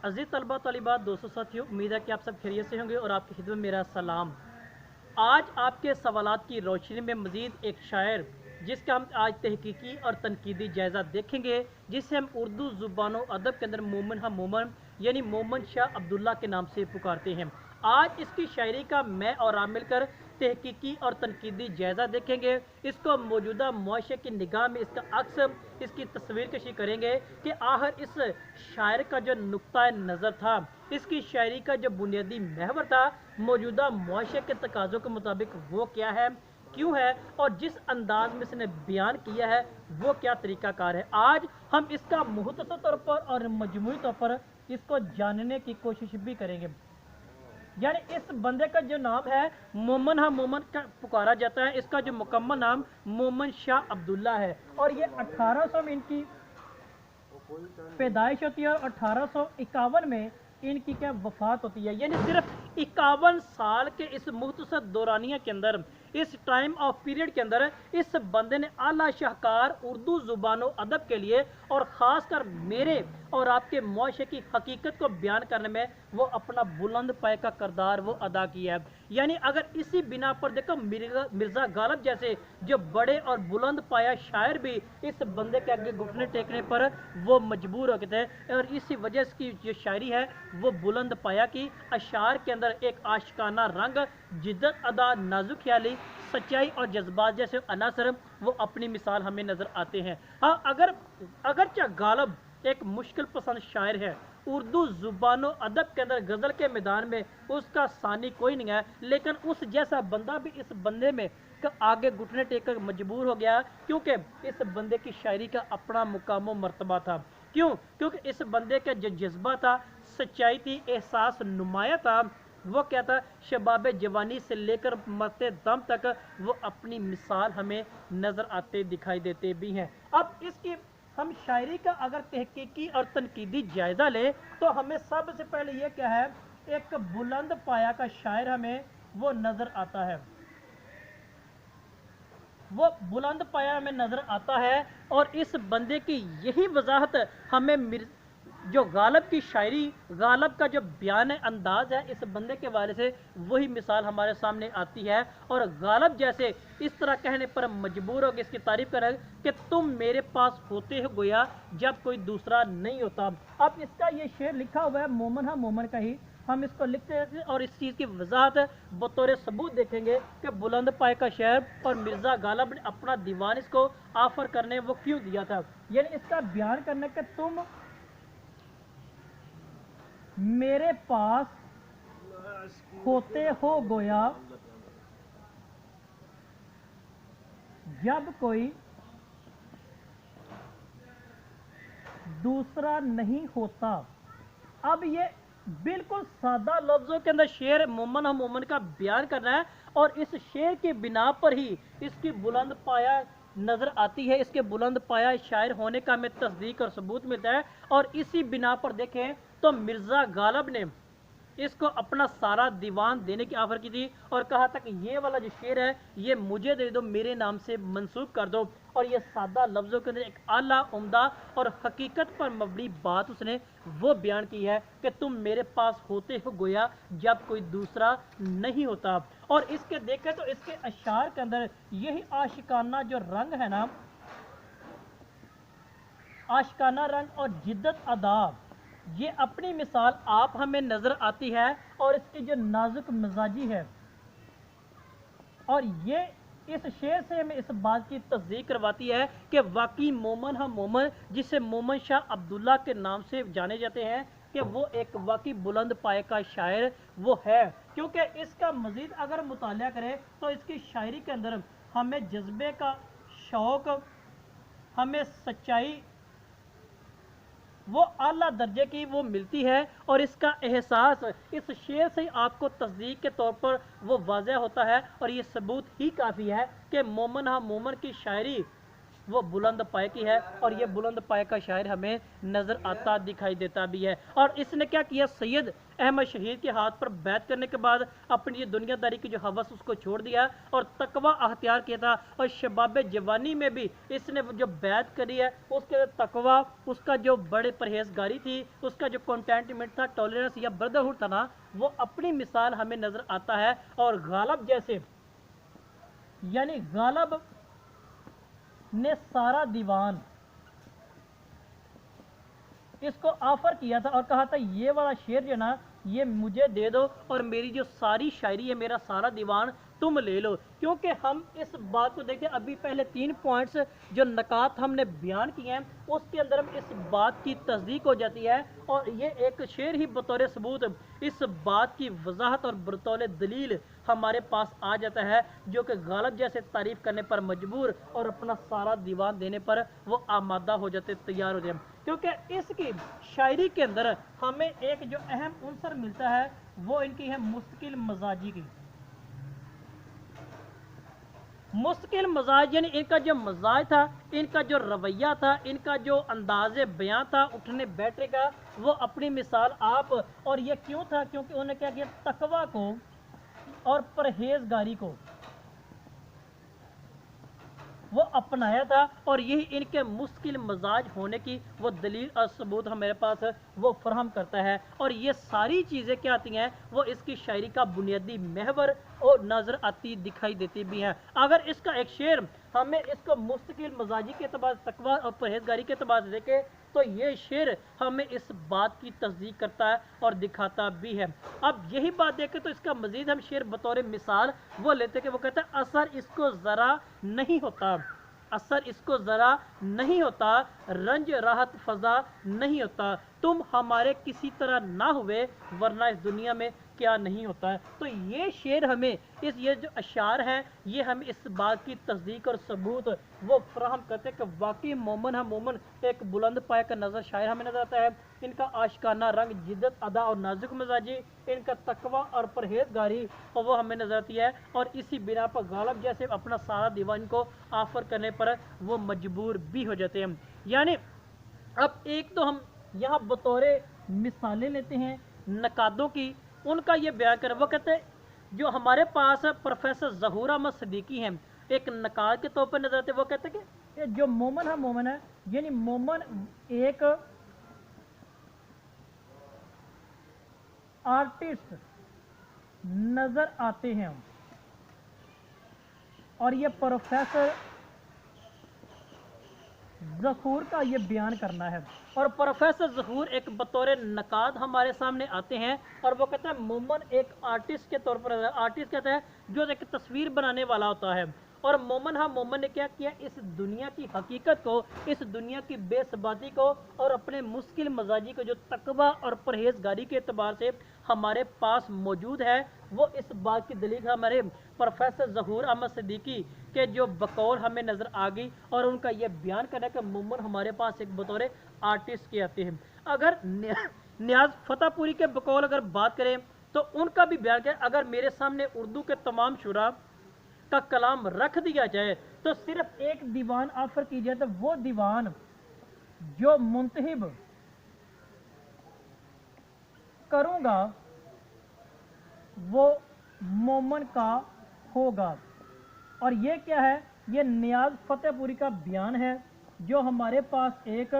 अजीज तलबा तलिबात दोस्तों साथियों, उम्मीद है कि आप सब खैरियत से होंगे और आपकी खिदमत में मेरा सलाम। आज आपके सवालात की रोशनी में मजीद एक शायर जिसका हम आज तहकीकी और तनकीदी जायज़ा देखेंगे, जिसे हम उर्दू ज़ुबान अदब के अंदर मोमन हम मोमन यानी मोमन शाह अब्दुल्ला के नाम से पुकारते हैं। आज इसकी शायरी का मैं और आप मिलकर तहकीकी और तनकीदी जायज़ा देखेंगे। इसको मौजूदा मुआशरे की निगाह में इसका अक्स इसकी तस्वीर कशी करेंगे कि आखिर इस शायर का जो नुक्ता नज़र था, इसकी शायरी का जो बुनियादी महवर था मौजूदा मुआशरे के तकाज़ों के मुताबिक वो क्या है, क्यों है और जिस अंदाज में इसने बयान किया है वो क्या तरीक़ाकार है। आज हम इसका मुख्तसर तौर पर और मजमूई तौर पर इसको जानने की कोशिश भी करेंगे। यानी इस बंदे का जो नाम है मोमन हा मोमन का पुकारा जाता है। इसका जो मुकम्मल नाम मोमन शाह अब्दुल्ला है और ये 1800 में इनकी पैदाइश होती है और 1851 में इनकी क्या वफात होती है। यानी सिर्फ 51 साल के इस मुख्तसर दौरानिया के अंदर, इस टाइम ऑफ पीरियड के अंदर इस बंदे ने आला शाहकार उर्दू ज़ुबान अदब के लिए और ख़ासकर मेरे और आपके मुआशरे की हकीकत को बयान करने में वो अपना बुलंद पाए का किरदार वो अदा किया है। यानी अगर इसी बिना पर देखो मिर्ज़ा गालिब जैसे जो बड़े और बुलंद पाया शायर भी इस बंदे के आगे घुटने टेकने पर वो मजबूर हो गए थे और इसी वजह से की जो शायरी है वो बुलंद पाया की अशार के अंदर एक आशिकाना रंग, जिद्दत अदा, नाजुक ख्याली, सच्चाई और जज्बात जैसे अनासर वो अपनी मिसाल हमें नज़र आते हैं। हाँ, अगरचे गालिब एक मुश्किल पसंद शायर है, उर्दू ज़ुबान अदब के अंदर गज़ल के मैदान में उसका सानी कोई नहीं है, लेकिन उस जैसा बंदा भी इस बंदे में आगे घुटने टेक कर मजबूर हो गया, क्योंकि इस बंदे की शायरी का अपना मुकाम मर्तबा था। क्यों? क्योंकि इस बंदे का जो जज्बा था, सच्चाई थी, एहसास नुमाया था। वो क्या था, शबाब जवानी से लेकर मरते दम तक वो अपनी मिसाल हमें नज़र आते दिखाई देते भी हैं। अब इसकी हम शायरी का अगर तहकीकी और तनकीदी जायज़ा लें तो हमें सबसे पहले ये क्या है, एक बुलंद पाया का शायर हमें वो नज़र आता है, वो बुलंद पाया हमें नज़र आता है। और इस बंदे की यही वजाहत हमें जो गालिब की शायरी, गालिब का जो बयान अंदाज है इस बंदे के बारे से वही मिसाल हमारे सामने आती है। और गालिब जैसे इस तरह कहने पर मजबूर हो गए इसकी तारीफ करें कि तुम मेरे पास होते हो गोया जब कोई दूसरा नहीं होता। अब इसका ये शेर लिखा हुआ है मोमन हा मोमन का ही, हम इसको लिखते हैं और इस चीज़ की वजाहत बतौर सबूत देखेंगे कि बुलंद पाए का शेर और मिर्ज़ा गालिब ने अपना दीवान इसको ऑफर करने वो क्यों दिया था। यानी इसका बयान करने के तुम मेरे पास होते हो गोया जब कोई दूसरा नहीं होता। अब ये बिल्कुल सादा लफ्ज़ों के अंदर शेर मोमन हम मोमन का बयान करना है और इस शेर के बिना पर ही इसकी बुलंद पाया नज़र आती है, इसके बुलंद पाया शायर होने का हमें तस्दीक और सबूत मिलता है। और इसी बिना पर देखें तो मिर्ज़ा गालिब ने इसको अपना सारा दीवान देने की ऑफर की थी और कहा था कि ये वाला जो शेर है ये मुझे दे दो, मेरे नाम से मंसूब कर दो। और ये सादा लफ्ज़ों के अंदर एक आला उम्दा और हकीकत पर मबनी बात उसने वो बयान की है कि तुम मेरे पास होते हो गोया जब कोई दूसरा नहीं होता। और इसके देखें तो इसके अशार के अंदर यही आशिकाना जो रंग है ना, आशिकाना रंग और जिद्दत अदा, ये अपनी मिसाल आप हमें नज़र आती है। और इसकी जो नाजुक मिजाजी है और ये इस शेर से हमें इस बात की तस्दीक करवाती है कि वाकई मोमन हा मोमन, जिसे मोमन शाह अब्दुल्ला के नाम से जाने जाते हैं, कि वो एक वाकई बुलंद पाए का शायर वो है। क्योंकि इसका मज़ीद अगर मुताला करें तो इसकी शायरी के अंदर हमें जज्बे का शौक़, हमें सच्चाई वो आला दर्जे की वो मिलती है। और इसका एहसास इस शेर से आपको तस्दीक के तौर पर वो वाज़ह होता है। और ये सबूत ही काफ़ी है कि मोमन हा मोमन की शायरी वो बुलंद पाए की है, और ये बुलंद पाए का शायर हमें नज़र आता दिखाई देता भी है। और इसने क्या किया, सैयद अहमद शहीद के हाथ पर बैत करने के बाद अपनी ये दुनियादारी की जो हवस उसको छोड़ दिया और तकवा अख्तियार किया था। और शबाब जवानी में भी इसने जो बैत करी है, उसके तकवा, उसका जो बड़े परहेजगारी थी, उसका जो कंटेंटमेंट था, टॉलरेंस या ब्रदरहुड था ना, वो अपनी मिसाल हमें नज़र आता है। और गालब जैसे, यानी गालब ने सारा दीवान इसको ऑफर किया था और कहा था ये वाला शेर जो ना, ये मुझे दे दो और मेरी जो सारी शायरी है, मेरा सारा दीवान तुम ले लो। क्योंकि हम इस बात को देखते हैं, अभी पहले 3 पॉइंट्स जो नकात हमने बयान किए हैं, उसके अंदर हम इस बात की तस्दीक हो जाती है। और ये एक शेर ही बतौर सबूत इस बात की वजाहत और बतौर दलील हमारे पास आ जाता है, जो कि गालिब जैसे तारीफ करने पर मजबूर और अपना सारा दीवान देने पर वो आमादा हो जाते, तैयार हो जाए। क्योंकि इसकी शायरी के अंदर हमें एक जो अहम उनसर मिलता है, वो इनकी है मुस्तकिल मजाजी की। मुश्किल मजाज, यानी इनका जो मजाज था, इनका जो रवैया था, इनका जो अंदाज़ बयां था उठने बैठने का, वो अपनी मिसाल आप। और ये क्यों था, क्योंकि उन्होंने क्या किया, तकवा को और परहेजगारी को वो अपनाया था। और यही इनके मुश्किल मजाज होने की वो दलील और सबूत हमारे पास वो फराहम करता है। और ये सारी चीज़ें क्या आती हैं, वो इसकी शायरी का बुनियादी महवर और नज़र आती दिखाई देती भी हैं। अगर इसका एक शेर हमें इसको मुस्तकिल मजाजी के अतबार, तकवा और परहेजगारी के अतबार से देखे, तो ये शेर हमें इस बात की तस्दीक करता है और दिखाता भी है। अब यही बात देखें तो इसका मजीद हम शेर बतौर मिसाल वो लेते कि वो कहता है, असर इसको ज़रा नहीं होता, असर इसको ज़रा नहीं होता, रंज राहत फ़ज़ा नहीं होता, तुम हमारे किसी तरह ना हुए, वरना इस दुनिया में क्या नहीं होता है। तो ये शेर हमें ये जो अशार हैं, ये हमें इस बात की तस्दीक और सबूत वो फ्राहम करते हैं कि वाकई मोमन है मोमन एक बुलंद पाए का नज़र शायर हमें नजर आता है। इनका आशिकाना रंग, जिद्दत, अदा और नाजुक मिजाजी, इनका तकवा और परहेजगारी और वो हमें नजर आती है। और इसी बिना पर गालिब जैसे अपना सारा दीवान को ऑफर करने पर वो मजबूर भी हो जाते हैं। यानी अब एक तो हम यहाँ बतौर मिसालें लेते हैं नकादों की, उनका ये बयान कर, वो कहते हैं जो हमारे पास प्रोफेसर ज़हूर अहमद सिद्दीकी हैं, एक नकाद के तौर पर नजर आते हैं। वो कहते हैं कि जो मोमन है मोमन है, यानी मोमन एक आर्टिस्ट नजर आते हैं। और ये प्रोफेसर ज़हूर का ये बयान करना है। और प्रोफेसर ज़हूर एक बतौर नकाद हमारे सामने आते हैं और वो कहता है मोमन एक आर्टिस्ट के तौर पर, आर्टिस्ट कहता है जो एक तस्वीर बनाने वाला होता है। और मोमन ने क्या किया, इस दुनिया की हकीकत को, इस दुनिया की बेसबाती को और अपने मुश्किल मजाजी को जो तकवा और परहेजगारी के अतबार से हमारे पास मौजूद है, वो इस बात की दलील हमारे प्रोफेसर ज़हूर अहमद सिद्दीकी के जो बकौल हमें नज़र आ गई। और उनका यह बयान करना कि मोमन हमारे पास एक बतौर आर्टिस्ट के आते हैं। अगर नियाज फतेहपुरी के बकौल अगर बात करें तो उनका भी बयान किया, अगर मेरे सामने उर्दू के तमाम शुरा का कलाम रख दिया जाए तो सिर्फ एक दीवान ऑफर की जाए, तो वो दीवान जो मुंतहिब करूंगा वो मोमन का होगा। और ये क्या है, ये नियाज फतेहपुरी का बयान है जो हमारे पास एक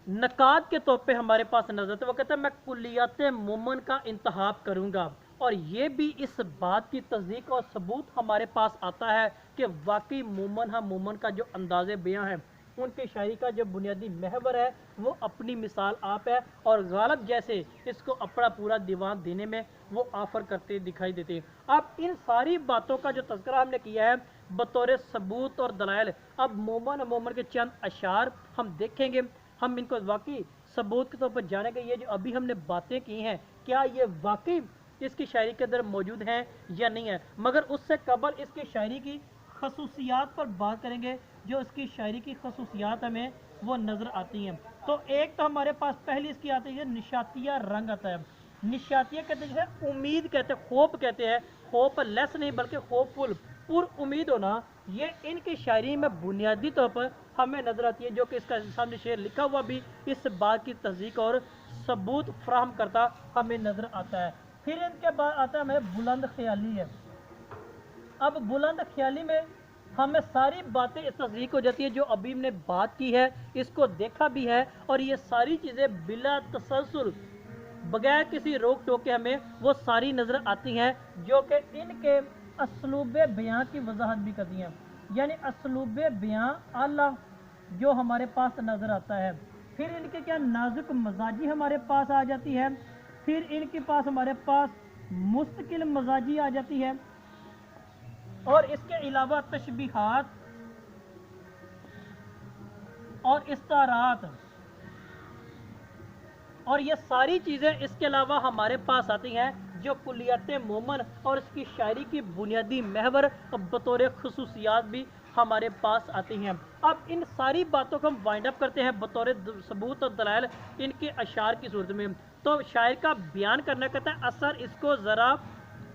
नकाद के तौर पे हमारे पास नजर आता है। वो कहता है मैं कुल्लियात मोमन का इंतखाब करूंगा। और ये भी इस बात की तस्दीक और सबूत हमारे पास आता है कि वाकई मोमन का जो अंदाज़े बयां है, उनकी शायरी का जो बुनियादी महवर है, वो अपनी मिसाल आप है। और गालिब जैसे इसको अपना पूरा दीवान देने में वो ऑफर करते दिखाई देते हैं। अब इन सारी बातों का जो तज़किरा हमने किया है बतौर सबूत और दलाइल, अब मोमन के चंद अशार हम देखेंगे, हम इनको वाकई सबूत के तौर पर जानेंगे। ये जो अभी हमने बातें की हैं, क्या ये वाकई इसकी शायरी के अंदर मौजूद हैं या नहीं है। मगर उससे कबल इसकी शायरी की खसूसियात पर बात करेंगे, जो इसकी शायरी की खसूसियात हमें वो नज़र आती हैं। तो एक तो हमारे पास पहली इसकी आती है निशातिया रंग आता है। निशातिया कहते हैं उम्मीद कहते हैं, होप कहते हैं, होप लेस नहीं बल्कि होपफुल, पुर उम्मीद होना, ये इनकी शायरी में बुनियादी तौर पर हमें नजर आती है, जो कि इसका सामने शेर लिखा हुआ भी इस बात की तस्दीक और सबूत फ्राहम करता हमें नजर आता है। फिर इनके बाद आता है हमें बुलंद ख्याली है। अब बुलंद ख्याली में हमें सारी बातें इस तस्दीक हो जाती है जो अभी हमने बात की है, इसको देखा भी है, और ये सारी चीज़ें बिला तसलसल बगैर किसी रोक टोक के हमें वो सारी नज़र आती हैं, जो कि इनके असलूब बयां की वजाहत भी करती हैं। यानी असलूब बयां आला जो हमारे पास नज़र आता है। फिर इनके क्या नाजुक मजाजी हमारे पास आ जाती है। फिर इनके पास हमारे पास मुस्तकिल मजाजी आ जाती है, और इसके अलावा तशबीहात और इस्तारात, और ये सारी चीज़ें इसके अलावा हमारे पास आती हैं जो कुलियत मोमन और इसकी शायरी की बुनियादी महवर बतौर खसूसियात भी हमारे पास आती हैं। अब इन सारी बातों को हम वाइंड अप करते हैं बतौर सबूत और दलाइल इनके अशार की सूरत में। तो शायर का बयान करना कहता है असर इसको ज़रा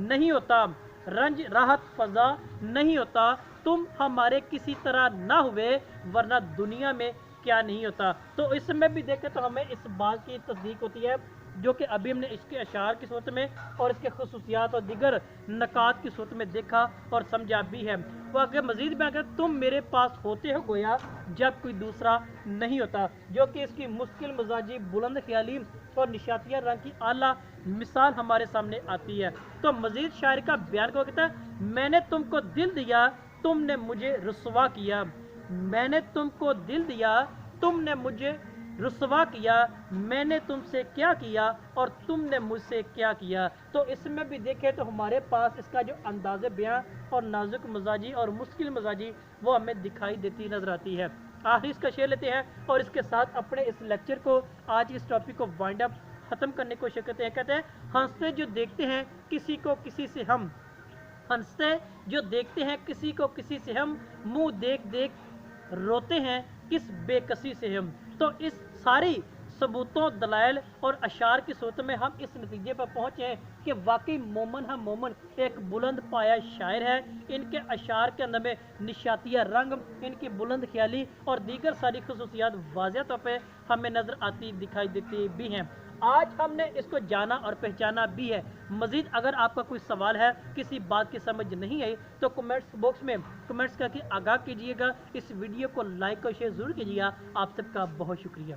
नहीं होता, रंज राहत फजा नहीं होता, तुम हमारे किसी तरह ना हुए वरना दुनिया में क्या नहीं होता। तो इसमें भी देखें तो हमें इस बात की तस्दीक होती है जो कि अभी हमने इसके अशार की सूरत में और इसके खसूसियात और दिगर नकात की सूरत में देखा और समझा भी है। वो आगे मजीद में अगर तुम मेरे पास होते हो गोया जब कोई दूसरा नहीं होता, जो कि इसकी मुश्किल मजाजी बुलंद ख्याली और निशातिया रंग की आला मिसाल हमारे सामने आती है। तो मजीद शायर का बयान को कहता है मैंने तुमको दिल दिया तुमने मुझे रुसवा किया, मैंने तुमको दिल दिया तुमने मुझे रुसवा किया, मैंने तुमसे क्या किया और तुमने मुझसे क्या किया। तो इसमें भी देखें तो हमारे पास इसका जो अंदाज़ बयां और नाजुक मजाजी और मुश्किल मजाजी वो हमें दिखाई देती नजर आती है। आखिर इसका शेयर लेते हैं और इसके साथ अपने इस लेक्चर को आज इस टॉपिक को वाइंड अप ख़त्म करने की कोशिश करते हैं। कहते हैं हंसते जो देखते हैं किसी को किसी से हम, हंसते जो देखते हैं किसी को किसी से हम, मुंह देख देख रोते हैं किस बेकसी से हम। तो इस सारी सबूतों दलाइल और अशार की सूरत में हम इस नतीजे पर पहुँचे हैं कि वाकई मोमन मोमन एक बुलंद पाया शायर है। इनके अशार के अंदर में निशातिया रंग, इनकी बुलंद ख्याली और दीगर सारी खसूसियात वाज़ेह तौर पर हमें नज़र आती दिखाई देती भी हैं। आज हमने इसको जाना और पहचाना भी है। मज़ीद अगर आपका कोई सवाल है, किसी बात की समझ नहीं आई, तो कमेंट्स बॉक्स में कमेंट्स करके आगाह कीजिएगा। इस वीडियो को लाइक और शेयर ज़रूर कीजिएगा। आप सबका बहुत शुक्रिया।